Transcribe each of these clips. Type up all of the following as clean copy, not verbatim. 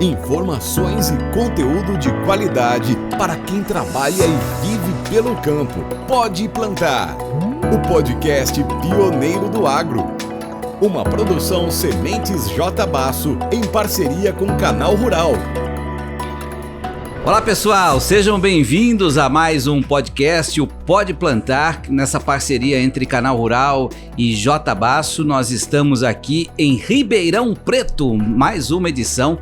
Informações e conteúdo de qualidade para quem trabalha e vive pelo campo. Pode Plantar, o podcast pioneiro do agro. Uma produção Sementes J. Basso em parceria com o Canal Rural. Olá pessoal, sejam bem-vindos a mais um podcast, o Pode Plantar, nessa parceria entre Canal Rural e J. Basso. Nós estamos aqui em Ribeirão Preto, mais uma edição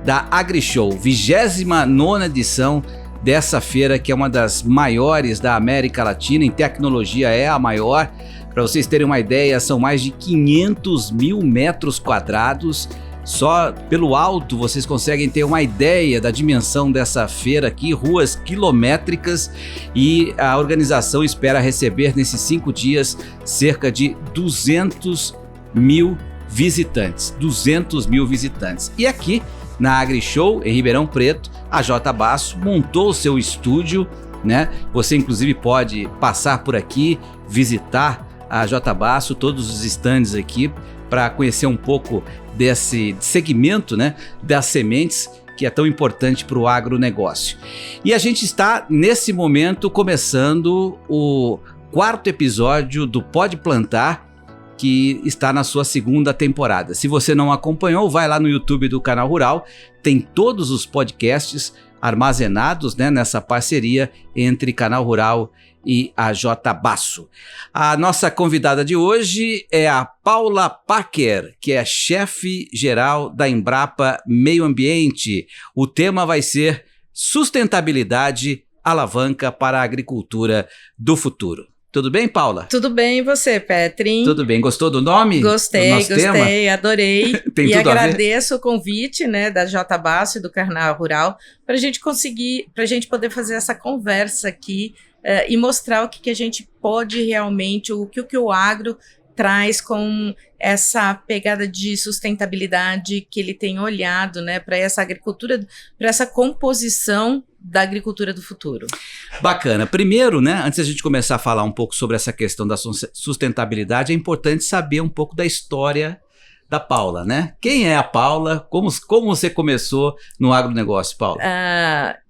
da AgriShow, 29ª edição dessa feira que é uma das maiores da América Latina, em tecnologia é a maior. Para vocês terem uma ideia, são mais de 500 mil metros quadrados. Só pelo alto vocês conseguem ter uma ideia da dimensão dessa feira aqui, ruas quilométricas, e a organização espera receber nesses 5 dias cerca de 200 mil visitantes. 200 mil visitantes. E aqui na AgriShow, em Ribeirão Preto, a J. Basso montou o seu estúdio, né? Você inclusive pode passar por aqui, visitar a J. Basso, todos os estandes aqui, para conhecer um pouco desse segmento, né, das sementes, que é tão importante para o agronegócio. E a gente está, nesse momento, começando o 4º episódio do Pode Plantar, que está na sua 2ª temporada. Se você não acompanhou, vai lá no YouTube do Canal Rural, tem todos os podcasts armazenados, né, nessa parceria entre Canal Rural e a J. Basso. A nossa convidada de hoje é a Paula Packer, que é chefe geral da Embrapa Meio Ambiente. O tema vai ser sustentabilidade, alavanca para a agricultura do futuro. Tudo bem, Paula? Tudo bem, e você, Petrin? Tudo bem. Gostou do nome? Gostei, adorei. Tem e tudo agradeço o convite, né, da J. Basso e do Canal Rural para a gente poder fazer essa conversa aqui e mostrar o que a gente pode realmente, o que o agro traz com essa pegada de sustentabilidade que ele tem olhado, né, para essa agricultura, para essa composição da agricultura do futuro. Bacana. Primeiro, né, antes da gente começar a falar um pouco sobre essa questão da sustentabilidade, é importante saber um pouco da história da Paula, né? Quem é a Paula? Como você começou no agronegócio, Paula?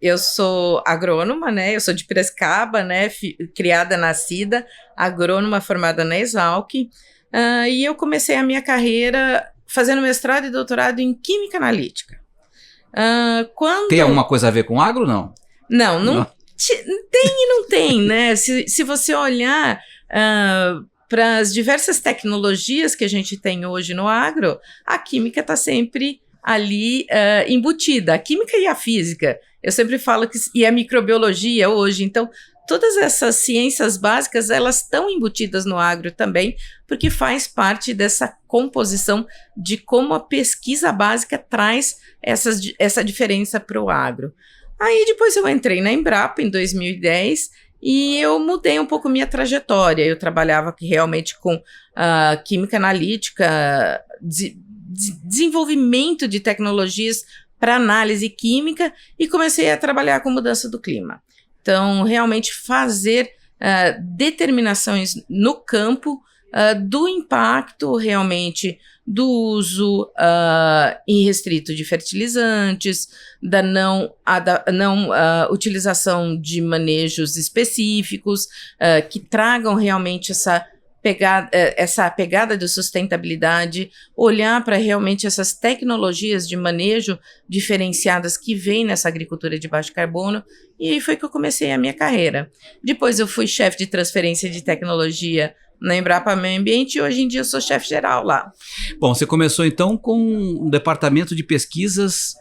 Eu sou agrônoma, né? Eu sou de Piracicaba, né? Criada, nascida, agrônoma formada na Exalc. E eu comecei a minha carreira fazendo mestrado e doutorado em Química Analítica. Tem alguma coisa a ver com agro, não? Não. Tem e não tem, né? Se você olhar para as diversas tecnologias que a gente tem hoje no agro, a química está sempre ali embutida, a química e a física. Eu sempre falo e a microbiologia hoje, então todas essas ciências básicas, elas estão embutidas no agro também, porque faz parte dessa composição de como a pesquisa básica traz essa diferença para o agro. Aí depois eu entrei na Embrapa em 2010 e eu mudei um pouco minha trajetória. Eu trabalhava realmente com química analítica, desenvolvimento de tecnologias para análise química e comecei a trabalhar com mudança do clima. Então, realmente fazer determinações no campo do impacto realmente do uso irrestrito de fertilizantes, da não utilização de manejos específicos que tragam realmente essa pegada de sustentabilidade, olhar para realmente essas tecnologias de manejo diferenciadas que vêm nessa agricultura de baixo carbono, e aí foi que eu comecei a minha carreira. Depois eu fui chefe de transferência de tecnologia na Embrapa Meio Ambiente e hoje em dia eu sou chefe geral lá. Bom, você começou então com um departamento de pesquisas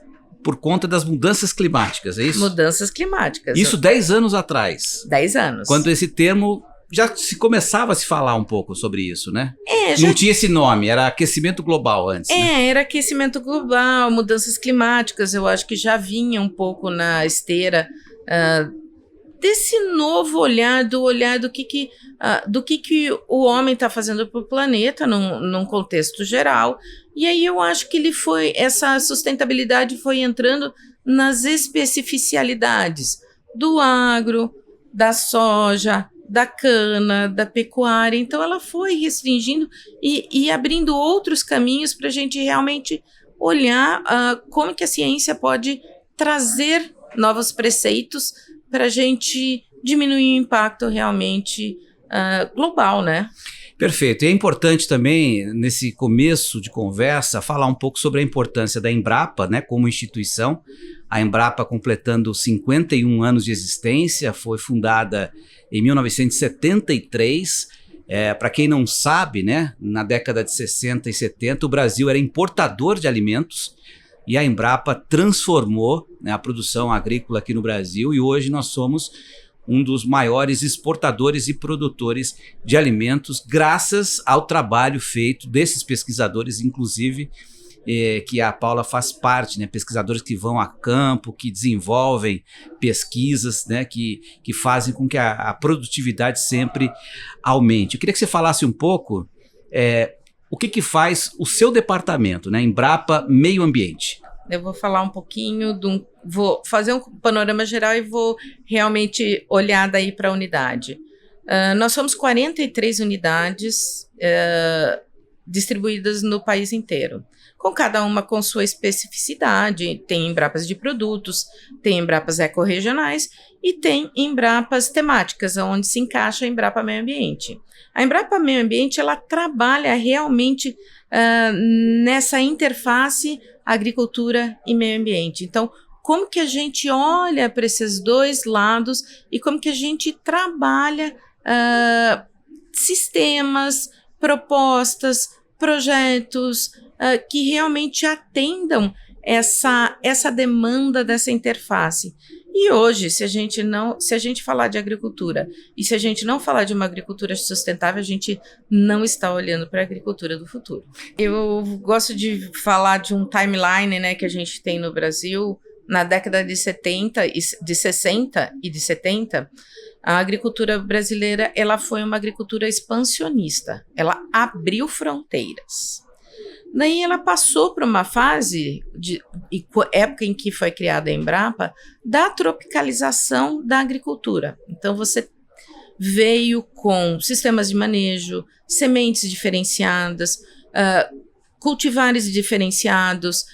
por conta das mudanças climáticas, é isso? Mudanças climáticas. Isso 10 anos atrás. 10 anos. Quando esse termo já se começava a se falar um pouco sobre isso, né? Não tinha esse nome, era aquecimento global antes, né? Era aquecimento global, mudanças climáticas, eu acho que já vinha um pouco na esteira desse novo olhar do que o homem está fazendo para o planeta num contexto geral. E aí eu acho que essa sustentabilidade foi entrando nas especificidades do agro, da soja, da cana, da pecuária. Então ela foi restringindo e abrindo outros caminhos para a gente realmente olhar como que a ciência pode trazer novos preceitos para a gente diminuir o impacto realmente global, né? Perfeito. E é importante também, nesse começo de conversa, falar um pouco sobre a importância da Embrapa, né, como instituição. A Embrapa completando 51 anos de existência, foi fundada em 1973. Para quem não sabe, né, na década de 60 e 70, o Brasil era importador de alimentos e a Embrapa transformou, né, a produção agrícola aqui no Brasil, e hoje nós somos um dos maiores exportadores e produtores de alimentos, graças ao trabalho feito desses pesquisadores, inclusive, que a Paula faz parte, né? Pesquisadores que vão a campo, que desenvolvem pesquisas, né? Que fazem com que a produtividade sempre aumente. Eu queria que você falasse um pouco o que faz o seu departamento, né? Embrapa Meio Ambiente. Eu vou falar um pouquinho, vou fazer um panorama geral e vou realmente olhar daí para a unidade. Nós somos 43 unidades distribuídas no país inteiro, com cada uma com sua especificidade. Tem Embrapas de produtos, tem Embrapas ecorregionais e tem Embrapas temáticas, onde se encaixa a Embrapa Meio Ambiente. A Embrapa Meio Ambiente, ela trabalha realmente nessa interface agricultura e meio ambiente. Então, como que a gente olha para esses dois lados e como que a gente trabalha sistemas, propostas, projetos que realmente atendam essa demanda dessa interface. E hoje, se a gente falar de agricultura e se a gente não falar de uma agricultura sustentável, a gente não está olhando para a agricultura do futuro. Eu gosto de falar de um timeline, né, que a gente tem no Brasil. Na década de 60 e de 70, a agricultura brasileira ela foi uma agricultura expansionista. Ela abriu fronteiras. Daí ela passou por uma fase, época em que foi criada a Embrapa, da tropicalização da agricultura. Então você veio com sistemas de manejo, sementes diferenciadas, cultivares diferenciados,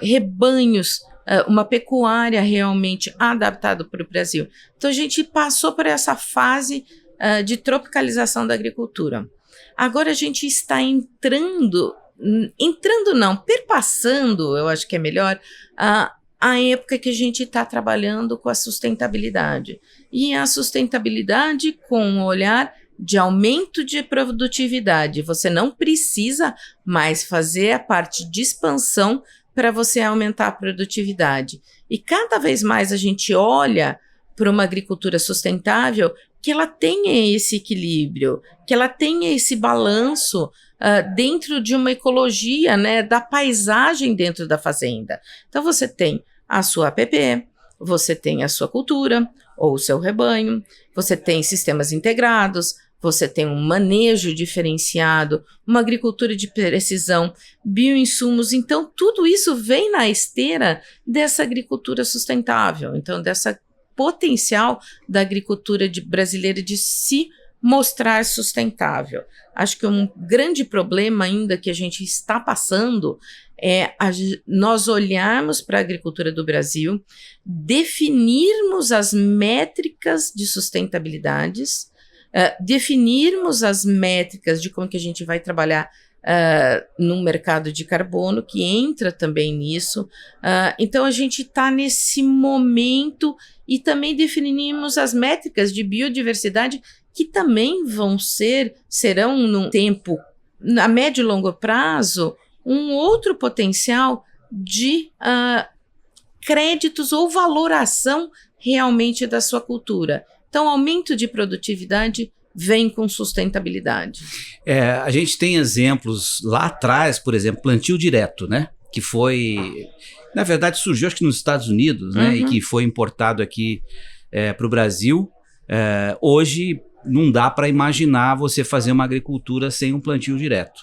rebanhos, uma pecuária realmente adaptada para o Brasil. Então a gente passou por essa fase de tropicalização da agricultura. Agora a gente está perpassando, eu acho que é melhor, a época que a gente está trabalhando com a sustentabilidade. E a sustentabilidade com um olhar de aumento de produtividade. Você não precisa mais fazer a parte de expansão para você aumentar a produtividade. E cada vez mais a gente olha para uma agricultura sustentável que ela tenha esse equilíbrio, que ela tenha esse balanço dentro de uma ecologia, né, da paisagem dentro da fazenda. Então você tem a sua APP, você tem a sua cultura ou o seu rebanho, você tem sistemas integrados, você tem um manejo diferenciado, uma agricultura de precisão, bioinsumos. Então tudo isso vem na esteira dessa agricultura sustentável, então dessa potencial da agricultura brasileira de se mostrar sustentável. Acho que um grande problema ainda que a gente está passando é nós olharmos para a agricultura do Brasil, definirmos as métricas de sustentabilidades, definirmos as métricas de como que a gente vai trabalhar no mercado de carbono, que entra também nisso. Então a gente está nesse momento e também definimos as métricas de biodiversidade que também serão num tempo, a médio e longo prazo, um outro potencial de créditos ou valoração realmente da sua cultura. Então, aumento de produtividade vem com sustentabilidade. A gente tem exemplos lá atrás, por exemplo, plantio direto, né? Que foi, na verdade, surgiu acho que nos Estados Unidos, né? E que foi importado aqui para o Brasil. Hoje não dá para imaginar você fazer uma agricultura sem um plantio direto.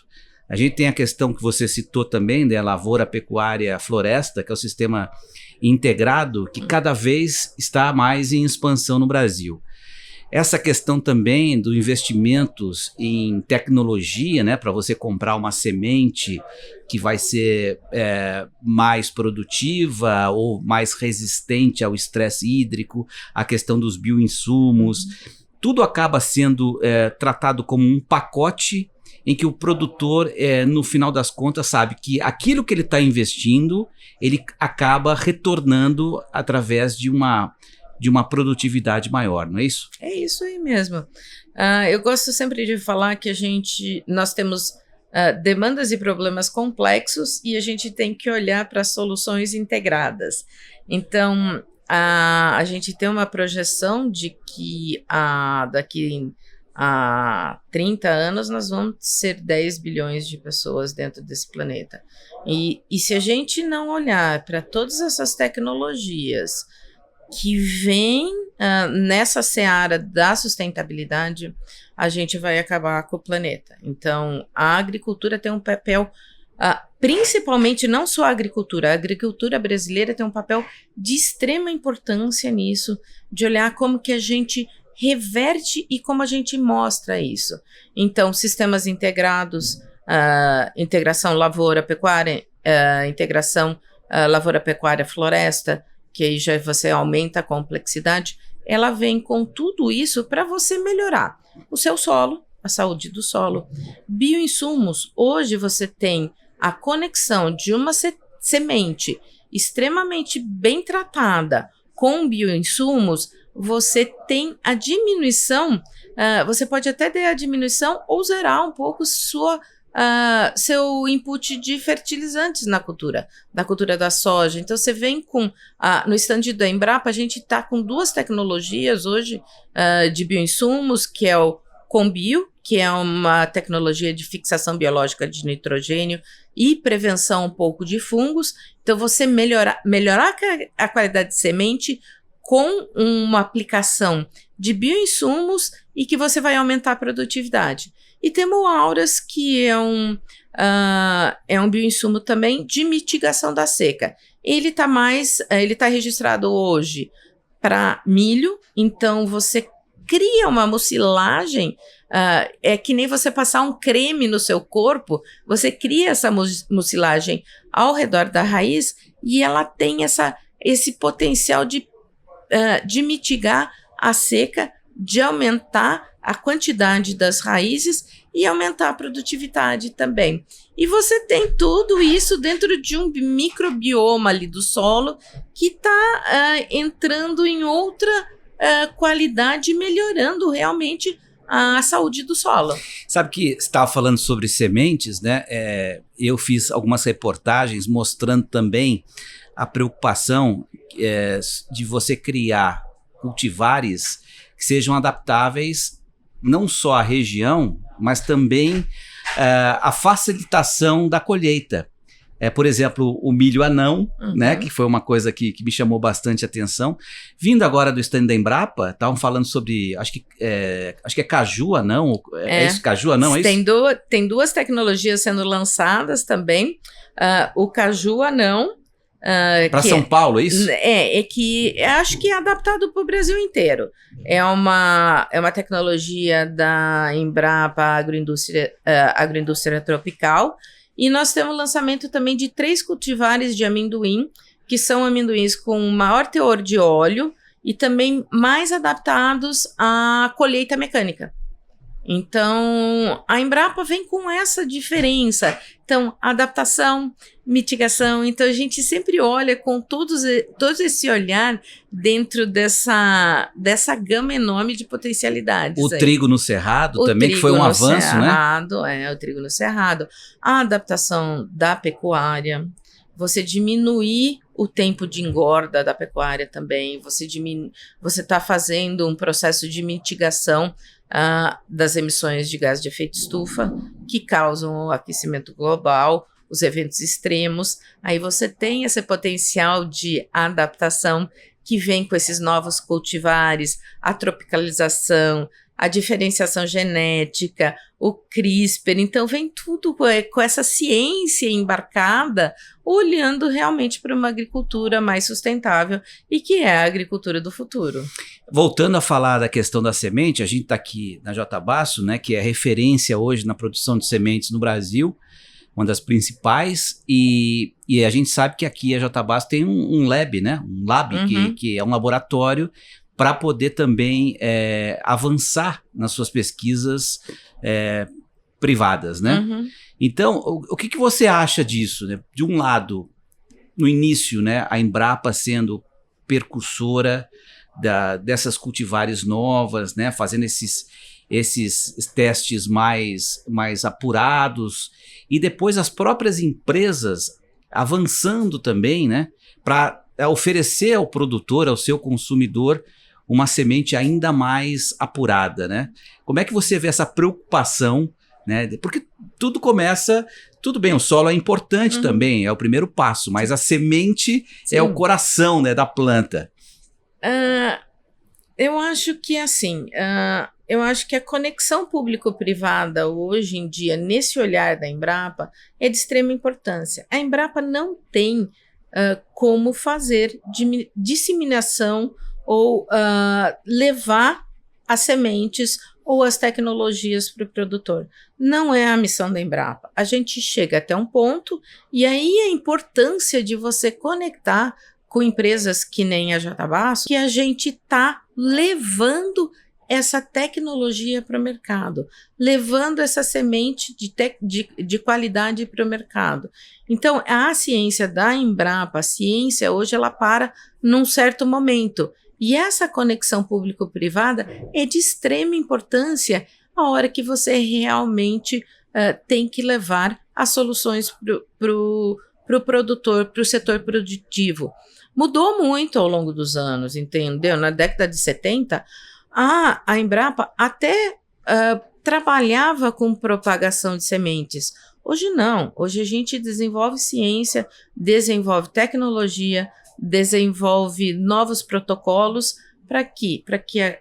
A gente tem a questão que você citou também, da lavoura, pecuária, floresta, que é o sistema integrado, que cada vez está mais em expansão no Brasil. essa questão também dos investimentos em tecnologia, né, para você comprar uma semente que vai ser mais produtiva ou mais resistente ao estresse hídrico, a questão dos bioinsumos, tudo acaba sendo tratado como um pacote em que o produtor, no final das contas, sabe que aquilo que ele está investindo, ele acaba retornando através de uma produtividade maior, não é isso? É isso aí mesmo. Eu gosto sempre de falar que nós temos demandas e problemas complexos e a gente tem que olhar para soluções integradas. Então, a gente tem uma projeção de que daqui a 30 anos nós vamos ser 10 bilhões de pessoas dentro desse planeta. E se a gente não olhar para todas essas tecnologias que vêm nessa seara da sustentabilidade, a gente vai acabar com o planeta. Então, a agricultura tem um papel, principalmente não só a agricultura brasileira tem um papel de extrema importância nisso, de olhar como que a gente reverte e como a gente mostra isso. Então, sistemas integrados, integração lavoura-pecuária, integração lavoura-pecuária-floresta, que aí já você aumenta a complexidade, ela vem com tudo isso para você melhorar o seu solo, a saúde do solo. Bioinsumos, hoje você tem a conexão de uma semente extremamente bem tratada com bioinsumos, você tem a diminuição, você pode até ter a diminuição ou zerar um pouco seu input de fertilizantes na cultura da soja. Então, você vem com, no stand da Embrapa, a gente está com 2 tecnologias hoje de bioinsumos, que é o Combio, que é uma tecnologia de fixação biológica de nitrogênio e prevenção um pouco de fungos. Então, você melhorar a qualidade de semente com uma aplicação de bioinsumos e que você vai aumentar a produtividade. E temos o Auras, que é um bioinsumo também de mitigação da seca. Ele está registrado hoje para milho, então você cria uma mucilagem, é que nem você passar um creme no seu corpo, você cria essa mucilagem ao redor da raiz e ela tem esse potencial de mitigar a seca, de aumentar a quantidade das raízes e aumentar a produtividade também. E você tem tudo isso dentro de um microbioma ali do solo que está entrando em outra qualidade, melhorando realmente a saúde do solo. Sabe que você estava falando sobre sementes, né? Eu fiz algumas reportagens mostrando também a preocupação de você criar cultivares que sejam adaptáveis não só à região, mas também a facilitação da colheita. Por exemplo, o milho anão, né, que foi uma coisa que me chamou bastante atenção. Vindo agora do stand da Embrapa, estavam falando sobre, acho que é caju anão, é isso, caju anão, é isso? Tem 2 tecnologias sendo lançadas também, o caju anão, para São Paulo, é isso? Que acho que é adaptado para o Brasil inteiro. É uma tecnologia da Embrapa Agroindústria Tropical. E nós temos o lançamento também de 3 cultivares de amendoim, que são amendoins com maior teor de óleo e também mais adaptados à colheita mecânica. Então, a Embrapa vem com essa diferença. Então, adaptação, mitigação. Então, a gente sempre olha com todo esse olhar dentro dessa gama enorme de potencialidades. O trigo no cerrado também, que foi um avanço, né? O trigo no cerrado. A adaptação da pecuária. Você diminuir o tempo de engorda da pecuária também. Você está fazendo um processo de mitigação das emissões de gás de efeito estufa, que causam o aquecimento global, os eventos extremos. Aí você tem esse potencial de adaptação, que vem com esses novos cultivares, a tropicalização, a diferenciação genética, o CRISPR, então vem tudo com essa ciência embarcada, olhando realmente para uma agricultura mais sustentável e que é a agricultura do futuro. Voltando a falar da questão da semente, a gente está aqui na J. Basso, né, que é referência hoje na produção de sementes no Brasil, uma das principais, e a gente sabe que aqui a J. Basso tem um lab, né, que é um laboratório para poder também avançar nas suas pesquisas privadas, né? Então, o que você acha disso, né? De um lado, no início, né, a Embrapa sendo percursora dessas cultivares novas, né, fazendo esses testes mais apurados, e depois as próprias empresas avançando também, né, para oferecer ao produtor, ao seu consumidor, uma semente ainda mais apurada, né? Como é que você vê essa preocupação, né? Porque tudo começa, tudo bem, o solo é importante também, é o primeiro passo, mas a semente é o coração, né, da planta. Eu acho que assim, eu acho que a conexão público-privada hoje em dia, nesse olhar da Embrapa, é de extrema importância. A Embrapa não tem como fazer disseminação ou levar as sementes ou as tecnologias para o produtor. Não é a missão da Embrapa. A gente chega até um ponto e aí a importância de você conectar com empresas que nem a J. Basso, que a gente está levando essa tecnologia para o mercado, levando essa semente de qualidade para o mercado. Então, a ciência da Embrapa, a ciência hoje, ela para num certo momento. E essa conexão público-privada é de extrema importância a hora que você realmente tem que levar as soluções para o produtor, para o setor produtivo. Mudou muito ao longo dos anos, entendeu? Na década de 70, a Embrapa até trabalhava com propagação de sementes. Hoje não. Hoje a gente desenvolve ciência, desenvolve tecnologia, desenvolve novos protocolos para que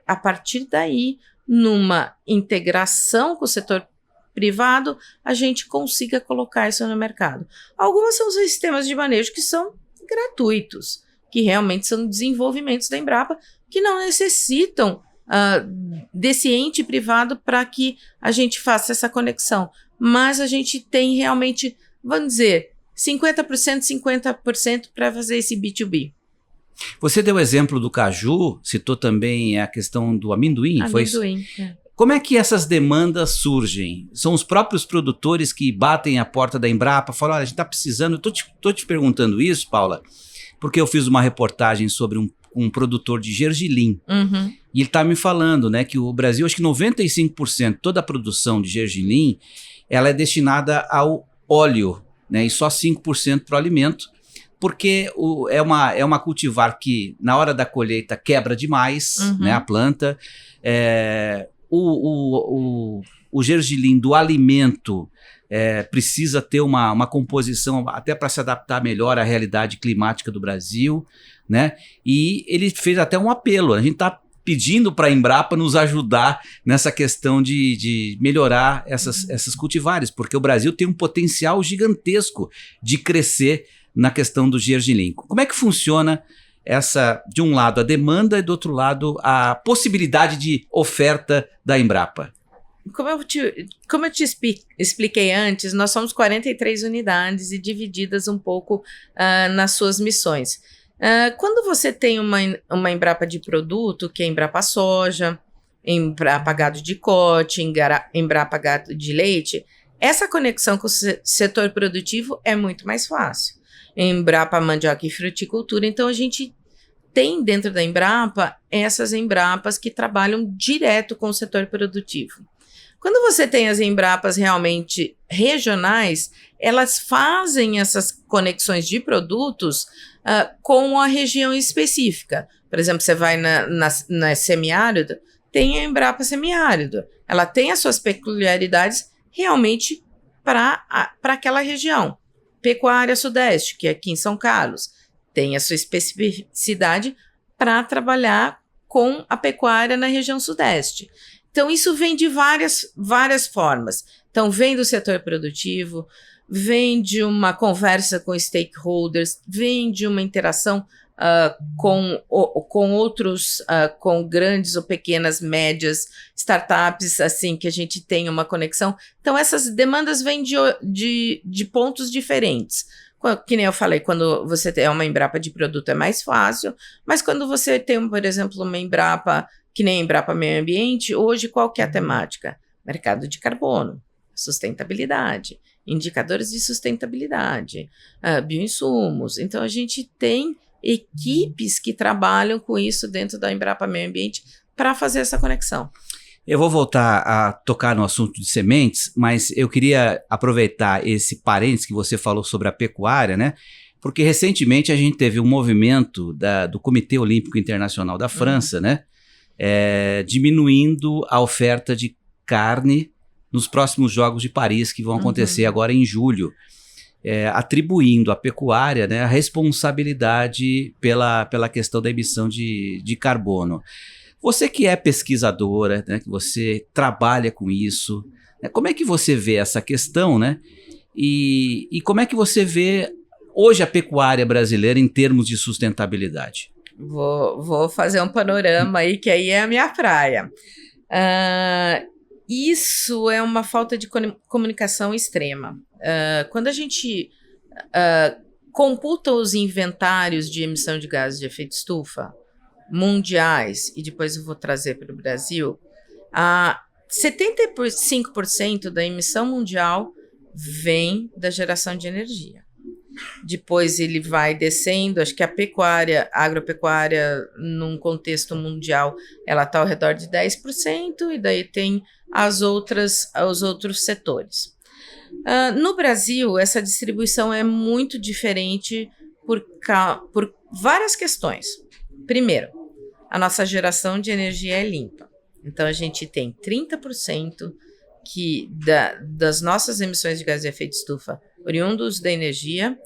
a partir daí, numa integração com o setor privado, a gente consiga colocar isso no mercado. Algumas são os sistemas de manejo que são gratuitos, que realmente são desenvolvimentos da Embrapa, que não necessitam desse ente privado para que a gente faça essa conexão. Mas a gente tem realmente, vamos dizer, 50%, 50% para fazer esse B2B. Você deu o exemplo do caju, citou também a questão do amendoim, foi isso? Como é que essas demandas surgem? São os próprios produtores que batem a porta da Embrapa, falam, olha, a gente está precisando, estou te perguntando isso, Paula, porque eu fiz uma reportagem sobre um produtor de gergelim, e ele está me falando, né, que o Brasil, acho que 95%, toda a produção de gergelim, ela é destinada ao óleo, né, e só 5% para o alimento, porque é uma cultivar que na hora da colheita quebra demais, né, a planta. O gergelim do alimento precisa ter uma composição até para se adaptar melhor à realidade climática do Brasil, né? E ele fez até um apelo, a gente está pedindo para a Embrapa nos ajudar nessa questão de melhorar essas cultivares, porque o Brasil tem um potencial gigantesco de crescer na questão do gergelim. Como é que funciona de um lado a demanda e do outro lado a possibilidade de oferta da Embrapa? Como eu te expliquei antes, nós somos 43 unidades e divididas um pouco nas suas missões. Quando você tem uma Embrapa de produto, que é Embrapa Soja, Embrapa Gado de Corte, Embrapa Gado de Leite, essa conexão com o setor produtivo é muito mais fácil. Embrapa Mandioca e Fruticultura, então a gente tem dentro da Embrapa essas Embrapas que trabalham direto com o setor produtivo. Quando você tem as Embrapas realmente regionais, elas fazem essas conexões de produtos com a região específica. Por exemplo, você vai na semiárido, tem a Embrapa semiárido. Ela tem as suas peculiaridades realmente para aquela região. Pecuária Sudeste, que é aqui em São Carlos, tem a sua especificidade para trabalhar com a pecuária na região sudeste. Então, isso vem de várias formas. Então, vem do setor produtivo, vem de uma conversa com stakeholders, vem de uma interação com outros, com grandes ou pequenas, médias, startups, assim, que a gente tem uma conexão. Então, essas demandas vêm de pontos diferentes. Que nem eu falei, quando você tem uma Embrapa de produto é mais fácil, mas quando você tem, por exemplo, uma Embrapa, que nem a Embrapa Meio Ambiente, hoje qual que é a temática? Mercado de carbono, sustentabilidade, indicadores de sustentabilidade, bioinsumos. Então, a gente tem equipes que trabalham com isso dentro da Embrapa Meio Ambiente para fazer essa conexão. Eu vou voltar a tocar no assunto de sementes, mas eu queria aproveitar esse parênteses que você falou sobre a pecuária, né? Porque recentemente a gente teve um movimento do Comitê Olímpico Internacional da França, né? Diminuindo a oferta de carne nos próximos Jogos de Paris, que vão acontecer agora em julho, atribuindo à pecuária, né, a responsabilidade pela questão da emissão de carbono. Você que é pesquisadora, né, que você trabalha com isso, né, como é que você vê essa questão, né? E como é que você vê hoje a pecuária brasileira em termos de sustentabilidade? Vou fazer um panorama aí, que aí é a minha praia. Isso é uma falta de comunicação extrema. Quando a gente computa os inventários de emissão de gases de efeito estufa mundiais, e depois eu vou trazer para o Brasil, 75% da emissão mundial vem da geração de energia. Depois ele vai descendo, acho que a agropecuária, num contexto mundial, ela está ao redor de 10%, e daí tem os outros setores. No Brasil, essa distribuição é muito diferente por várias questões. Primeiro, a nossa geração de energia é limpa. Então, a gente tem 30% das nossas emissões de gases de efeito estufa oriundos da energia,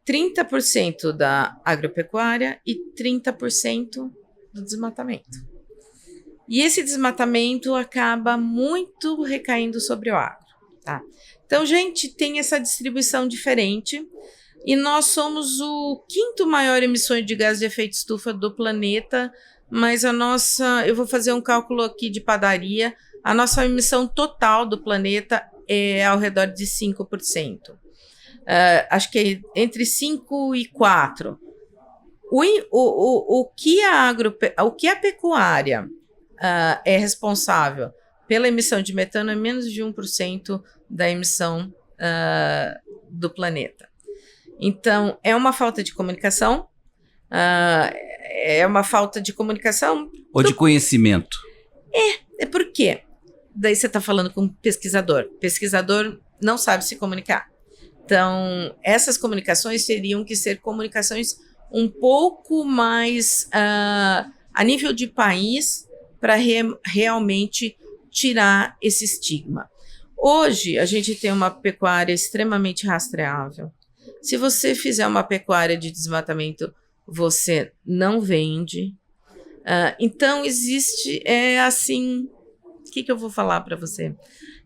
30% da agropecuária e 30% do desmatamento. E esse desmatamento acaba muito recaindo sobre o agro, tá? Então, a gente tem essa distribuição diferente, e nós somos o 5º maior emissor de gases de efeito estufa do planeta, mas eu vou fazer um cálculo aqui de padaria, a nossa emissão total do planeta é ao redor de 5%. Acho que é entre 5 e 4%. O que a pecuária é responsável pela emissão de metano é menos de 1% da emissão do planeta. Então, é uma falta de comunicação, Ou de conhecimento. É por quê? Daí você está falando com um pesquisador. Pesquisador não sabe se comunicar. Então, essas comunicações teriam que ser comunicações um pouco mais a nível de país, para realmente tirar esse estigma. Hoje, a gente tem uma pecuária extremamente rastreável. Se você fizer uma pecuária de desmatamento, você não vende. Então, existe, o que eu vou falar para você?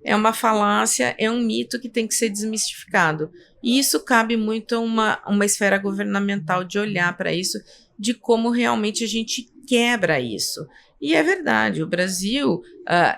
É uma falácia, é um mito que tem que ser desmistificado. E isso cabe muito a uma esfera governamental de olhar para isso, de como realmente a gente quebra isso. E é verdade, o Brasil,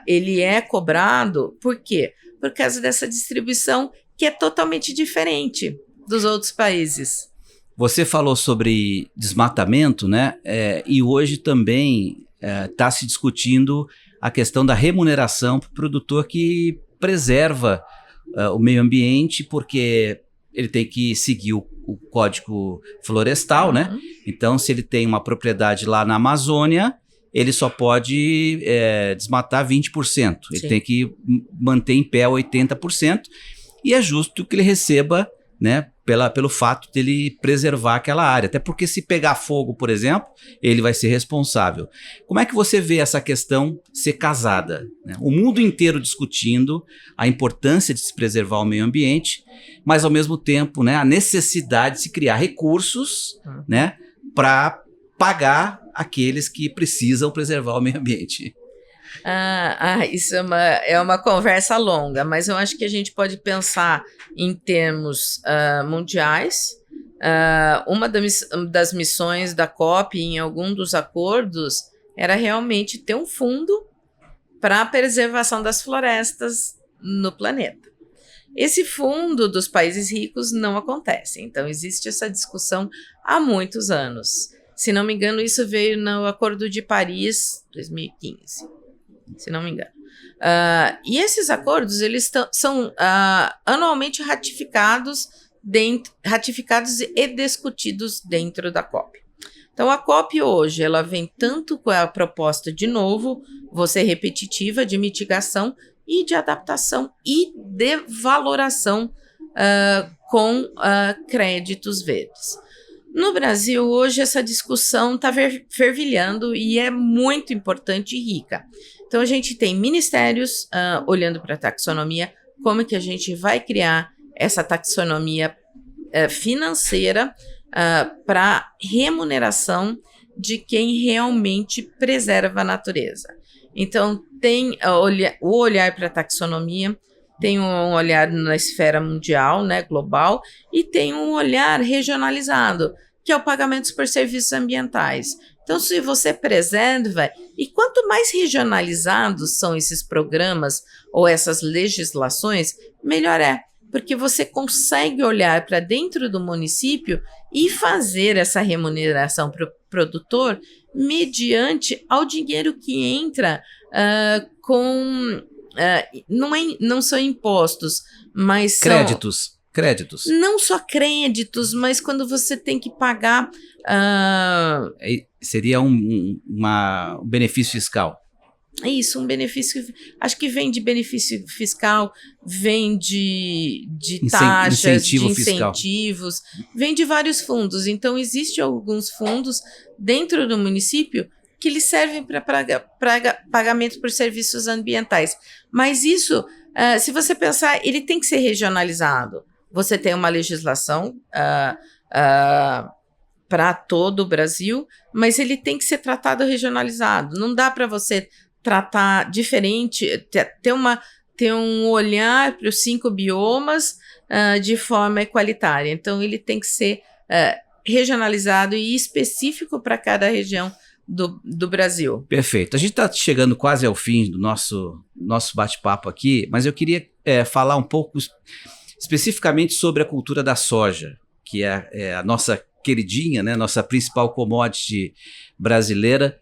ele é cobrado, por quê? Por causa dessa distribuição que é totalmente diferente dos outros países. Você falou sobre desmatamento, né? E hoje também está se discutindo a questão da remuneração para o produtor que preserva o meio ambiente, porque ele tem que seguir o Código Florestal, né? Então, se ele tem uma propriedade lá na Amazônia, ele só pode desmatar 20%. Ele Sim. tem que manter em pé 80%, e é justo que ele receba, né, pelo fato de ele preservar aquela área. Até porque se pegar fogo, por exemplo, ele vai ser responsável. Como é que você vê essa questão ser casada, né? O mundo inteiro discutindo a importância de se preservar o meio ambiente, mas ao mesmo tempo, né, a necessidade de se criar recursos, né, para pagar aqueles que precisam preservar o meio ambiente. Isso é uma conversa longa, mas eu acho que a gente pode pensar em termos mundiais. Uma das missões da COP em algum dos acordos era realmente ter um fundo para a preservação das florestas no planeta. Esse fundo dos países ricos não acontece, então existe essa discussão há muitos anos. Se não me engano, isso veio no Acordo de Paris, 2015, se não me engano. E esses acordos, eles são anualmente ratificados e discutidos dentro da COP. Então, a COP hoje, ela vem tanto com a proposta, de novo, vou ser repetitiva, de mitigação e de adaptação e de valoração com créditos verdes. No Brasil, hoje, essa discussão está fervilhando e é muito importante e rica. Então, a gente tem ministérios olhando para a taxonomia, como é que a gente vai criar essa taxonomia financeira para remuneração de quem realmente preserva a natureza. Então, tem o olhar para a taxonomia, tem um olhar na esfera mundial, né, global, e tem um olhar regionalizado, que é o pagamento por serviços ambientais. Então, se você preserva, e quanto mais regionalizados são esses programas ou essas legislações, melhor é, porque você consegue olhar para dentro do município e fazer essa remuneração para o produtor mediante ao dinheiro que entra não são impostos, mas Créditos. Não só créditos, mas quando você tem que pagar... Seria um benefício fiscal. Isso, um benefício... Acho que vem de benefício fiscal, vem de taxas, de incentivos, vem de vários fundos. Então, existem alguns fundos dentro do município que lhes servem para pagamento por serviços ambientais. Mas isso, se você pensar, ele tem que ser regionalizado. Você tem uma legislação para todo o Brasil, mas ele tem que ser tratado regionalizado. Não dá para você tratar diferente, ter um olhar para os 5 biomas de forma equalitária. Então, ele tem que ser regionalizado e específico para cada região do Brasil. Perfeito. A gente está chegando quase ao fim do nosso bate-papo aqui, mas eu queria falar um pouco especificamente sobre a cultura da soja, que é a nossa queridinha, né, nossa principal commodity brasileira,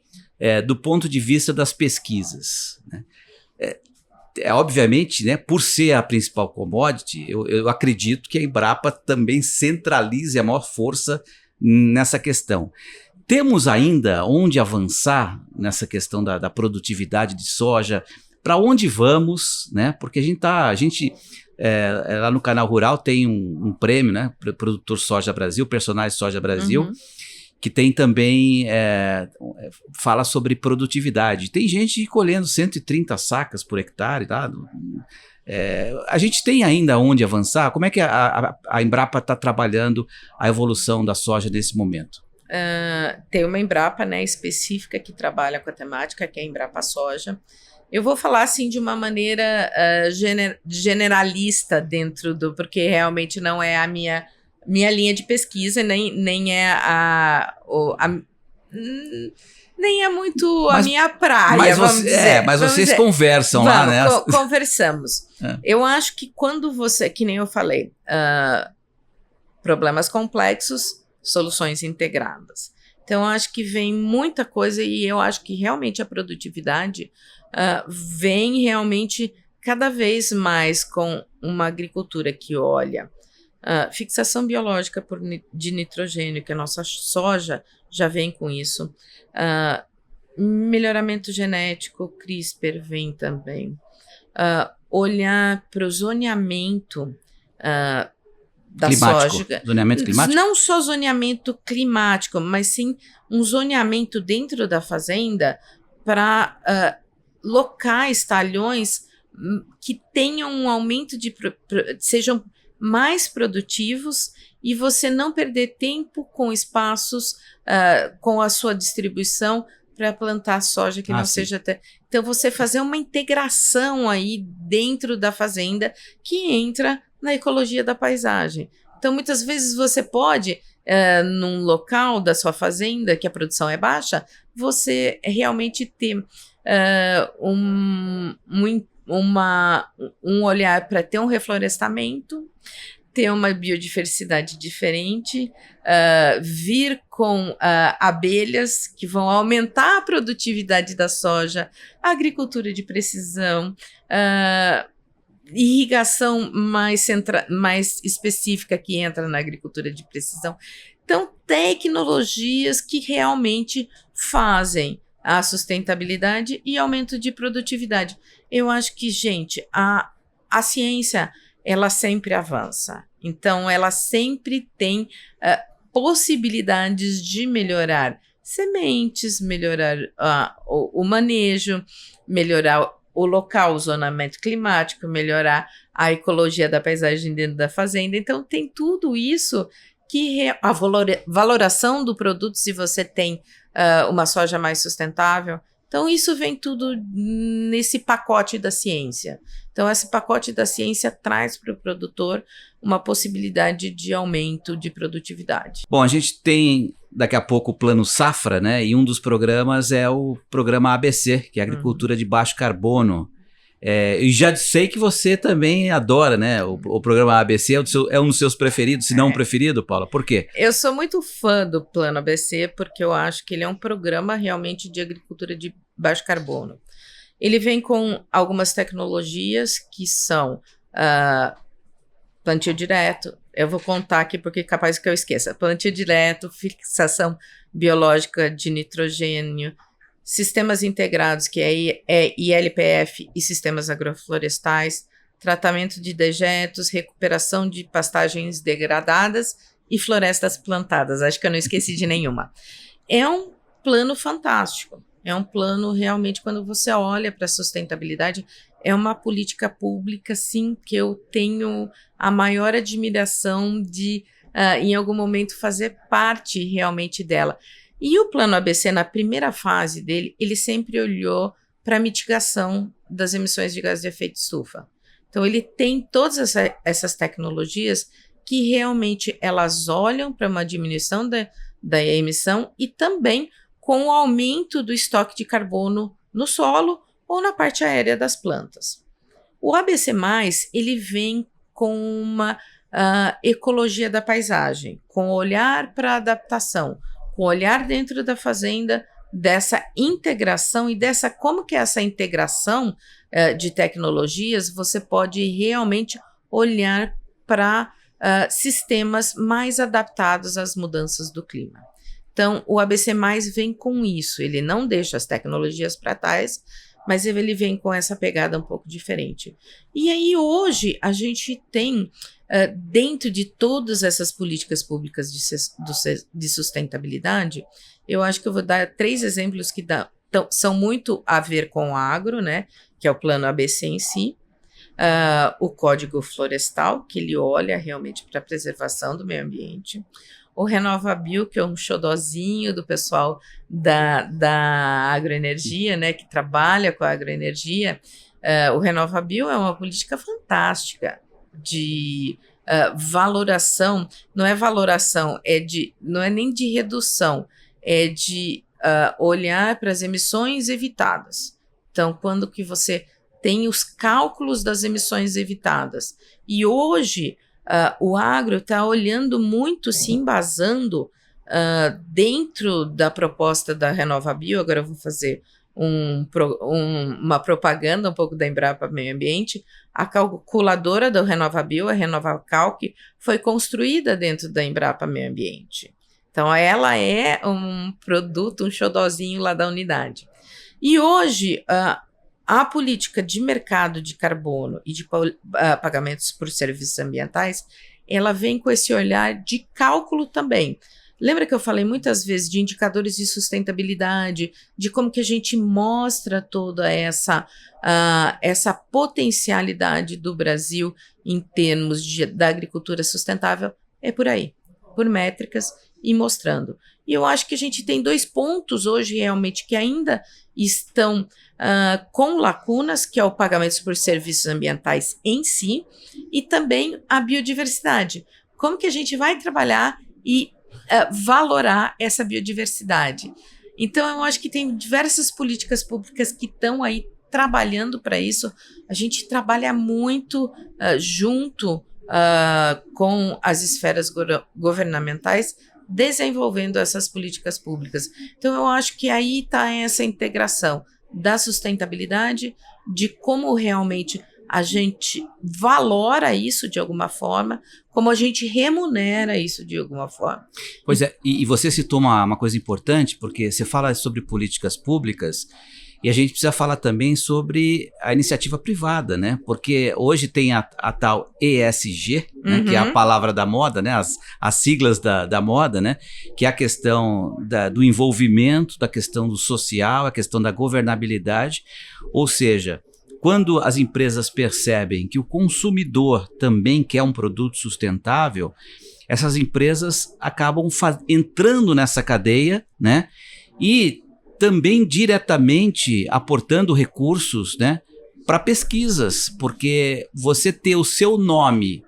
do ponto de vista das pesquisas, né? Obviamente, né, por ser a principal commodity, eu acredito que a Embrapa também centralize a maior força nessa questão. Temos ainda onde avançar nessa questão da produtividade de soja? Para onde vamos, né? Porque a gente lá no Canal Rural tem um prêmio, né? Produtor Soja Brasil, Personagem Soja Brasil, que tem também, fala sobre produtividade. Tem gente colhendo 130 sacas por hectare, tá? A gente tem ainda onde avançar? Como é que a Embrapa está trabalhando a evolução da soja nesse momento? Tem uma Embrapa, né, específica que trabalha com a temática, que é a Embrapa Soja. Eu vou falar assim de uma maneira generalista porque realmente não é a minha linha de pesquisa, nem é nem é muito a minha praia, vamos dizer. Mas vocês conversam lá, né? Conversamos. Eu acho que quando você, que nem eu falei, problemas complexos, soluções integradas. Então, eu acho que vem muita coisa e eu acho que realmente a produtividade vem realmente cada vez mais com uma agricultura que olha fixação biológica de nitrogênio, que a nossa soja já vem com isso, melhoramento genético, CRISPR vem também, olhar para o zoneamento da climático. soja. Zoneamento climático? Não só zoneamento climático, mas sim um zoneamento dentro da fazenda para locais, talhões que tenham um aumento sejam mais produtivos e você não perder tempo com espaços, com a sua distribuição para plantar soja que não seja... Então, você fazer uma integração aí dentro da fazenda que entra na ecologia da paisagem. Então, muitas vezes você pode, num local da sua fazenda que a produção é baixa, você realmente ter um olhar para ter um reflorestamento, ter uma biodiversidade diferente, vir com abelhas que vão aumentar a produtividade da soja, agricultura de precisão, irrigação mais específica que entra na agricultura de precisão. Então, tecnologias que realmente fazem a sustentabilidade e aumento de produtividade. Eu acho que, gente, a ciência, ela sempre avança. Então, ela sempre tem possibilidades de melhorar sementes, melhorar o manejo, melhorar o local, o zonamento climático, melhorar a ecologia da paisagem dentro da fazenda. Então, tem tudo isso que a valoração do produto, se você tem uma soja mais sustentável. Então, isso vem tudo nesse pacote da ciência. Então, esse pacote da ciência traz para o produtor uma possibilidade de aumento de produtividade. Bom, a gente tem daqui a pouco o Plano Safra, né? E um dos programas é o programa ABC, que é Agricultura de Baixo Carbono. E já sei que você também adora, né? O programa ABC é um dos seus preferidos, se não o preferido, Paula. Por quê? Eu sou muito fã do Plano ABC porque eu acho que ele é um programa realmente de agricultura de baixo carbono. Ele vem com algumas tecnologias que são plantio direto. Eu vou contar aqui porque é capaz que eu esqueça. Plantio direto, fixação biológica de nitrogênio, sistemas integrados, que é ILPF e sistemas agroflorestais, tratamento de dejetos, recuperação de pastagens degradadas e florestas plantadas. Acho que eu não esqueci de nenhuma. É um plano fantástico. É um plano realmente, quando você olha para a sustentabilidade, é uma política pública, sim, que eu tenho a maior admiração de, em algum momento, fazer parte realmente dela. E o Plano ABC, na primeira fase dele, ele sempre olhou para a mitigação das emissões de gases de efeito estufa. Então, ele tem todas essas tecnologias que realmente elas olham para uma diminuição da emissão e também com o aumento do estoque de carbono no solo ou na parte aérea das plantas. O ABC+, ele vem com uma ecologia da paisagem, com olhar para a adaptação, com olhar dentro da fazenda, dessa integração e como que é essa integração de tecnologias, você pode realmente olhar para sistemas mais adaptados às mudanças do clima. Então, o ABC+, vem com isso, ele não deixa as tecnologias para trás, mas ele vem com essa pegada um pouco diferente. E aí, hoje, a gente tem, dentro de todas essas políticas públicas de sustentabilidade, eu acho que eu vou dar 3 exemplos que são muito a ver com o agro, né? Que é o Plano ABC em si, o Código Florestal, que ele olha realmente para a preservação do meio ambiente, o RenovaBio, que é um xodozinho do pessoal da agroenergia, né, que trabalha com a agroenergia. O RenovaBio é uma política fantástica de valoração, não é valoração, não é nem de redução, é de olhar para as emissões evitadas. Então, quando que você tem os cálculos das emissões evitadas, e hoje o agro está olhando muito, se embasando dentro da proposta da RenovaBio. Agora eu vou fazer uma propaganda um pouco da Embrapa Meio Ambiente. A calculadora da RenovaBio, a RenovaCalc, foi construída dentro da Embrapa Meio Ambiente. Então, ela é um produto, um xodozinho lá da unidade. E hoje, a política de mercado de carbono e de pagamentos por serviços ambientais, ela vem com esse olhar de cálculo também. Lembra que eu falei muitas vezes de indicadores de sustentabilidade, de como que a gente mostra toda essa potencialidade do Brasil em termos da agricultura sustentável? É por aí, por métricas e mostrando. E eu acho que a gente tem 2 pontos hoje realmente que ainda estão com lacunas, que é o pagamento por serviços ambientais em si, e também a biodiversidade. Como que a gente vai trabalhar e valorar essa biodiversidade? Então, eu acho que tem diversas políticas públicas que estão aí trabalhando para isso. A gente trabalha muito junto com as esferas governamentais, desenvolvendo essas políticas públicas. Então, eu acho que aí está essa integração da sustentabilidade, de como realmente a gente valora isso de alguma forma, como a gente remunera isso de alguma forma. Pois é, e você citou uma coisa importante, porque você fala sobre políticas públicas, e a gente precisa falar também sobre a iniciativa privada, né? Porque hoje tem a tal ESG, né? Que é a palavra da moda, né? As siglas da moda, né? Que é a questão do envolvimento, da questão do social, a questão da governabilidade. Ou seja, quando as empresas percebem que o consumidor também quer um produto sustentável, essas empresas acabam entrando nessa cadeia, né? E também diretamente aportando recursos, né, para pesquisas, porque você ter o seu nome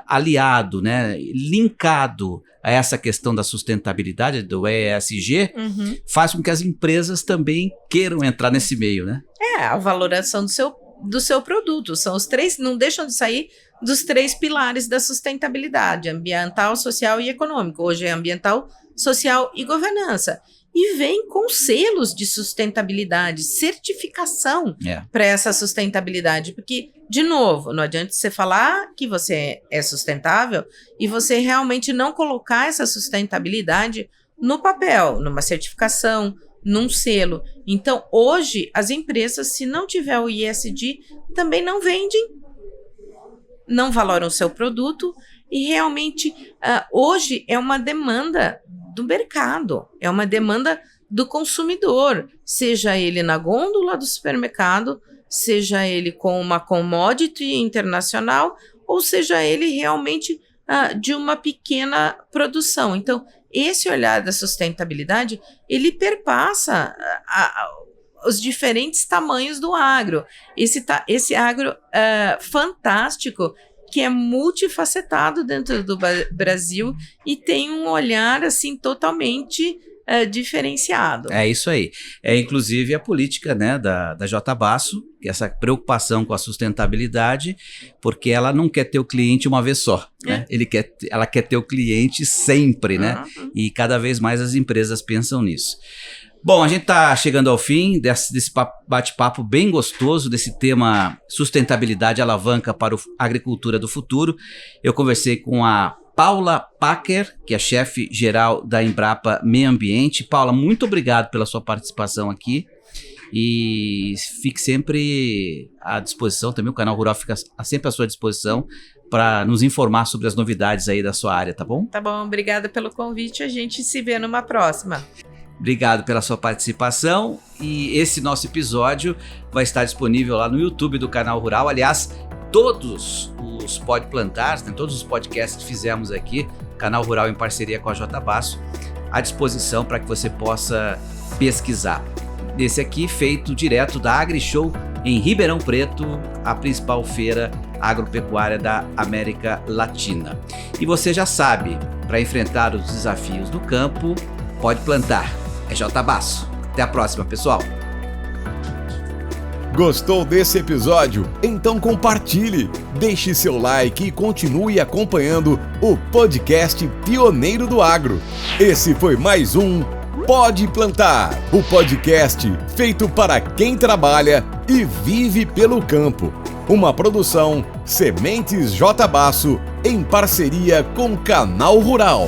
aliado, né, linkado a essa questão da sustentabilidade, do ESG, faz com que as empresas também queiram entrar nesse meio, né? A valoração do seu produto. São os 3, não deixam de sair dos 3 pilares da sustentabilidade: ambiental, social e econômico. Hoje é ambiental, social e governança. E vem com selos de sustentabilidade, certificação para essa sustentabilidade. Porque, de novo, não adianta você falar que você é sustentável e você realmente não colocar essa sustentabilidade no papel, numa certificação, num selo. Então, hoje, as empresas, se não tiver o ESG, também não vendem, não valoram o seu produto e realmente, hoje, é uma demanda do mercado, é uma demanda do consumidor, seja ele na gôndola do supermercado, seja ele com uma commodity internacional, ou seja ele realmente de uma pequena produção. Então, esse olhar da sustentabilidade, ele perpassa os diferentes tamanhos do agro. Esse agro fantástico, que é multifacetado dentro do Brasil e tem um olhar assim totalmente diferenciado. É isso aí. É inclusive a política, né, da J. Basso, essa preocupação com a sustentabilidade, porque ela não quer ter o cliente uma vez só, né? Ela quer ter o cliente sempre, né? E cada vez mais as empresas pensam nisso. Bom, a gente está chegando ao fim desse bate-papo bem gostoso, desse tema sustentabilidade alavanca para a agricultura do futuro. Eu conversei com a Paula Packer, que é chefe geral da Embrapa Meio Ambiente. Paula, muito obrigado pela sua participação aqui e fique sempre à disposição, também o Canal Rural fica sempre à sua disposição para nos informar sobre as novidades aí da sua área, tá bom? Tá bom, obrigada pelo convite, a gente se vê numa próxima. Obrigado pela sua participação e esse nosso episódio vai estar disponível lá no YouTube do Canal Rural. Aliás, todos os Pode Plantar, né, todos os podcasts que fizemos aqui, Canal Rural em parceria com a J. Basso, à disposição para que você possa pesquisar. Esse aqui feito direto da AgriShow em Ribeirão Preto, a principal feira agropecuária da América Latina. E você já sabe, para enfrentar os desafios do campo, pode plantar. É J. Basso. Até a próxima, pessoal. Gostou desse episódio? Então compartilhe, deixe seu like e continue acompanhando o podcast Pioneiro do Agro. Esse foi mais um Pode Plantar, o podcast feito para quem trabalha e vive pelo campo. Uma produção Sementes J. Basso em parceria com Canal Rural.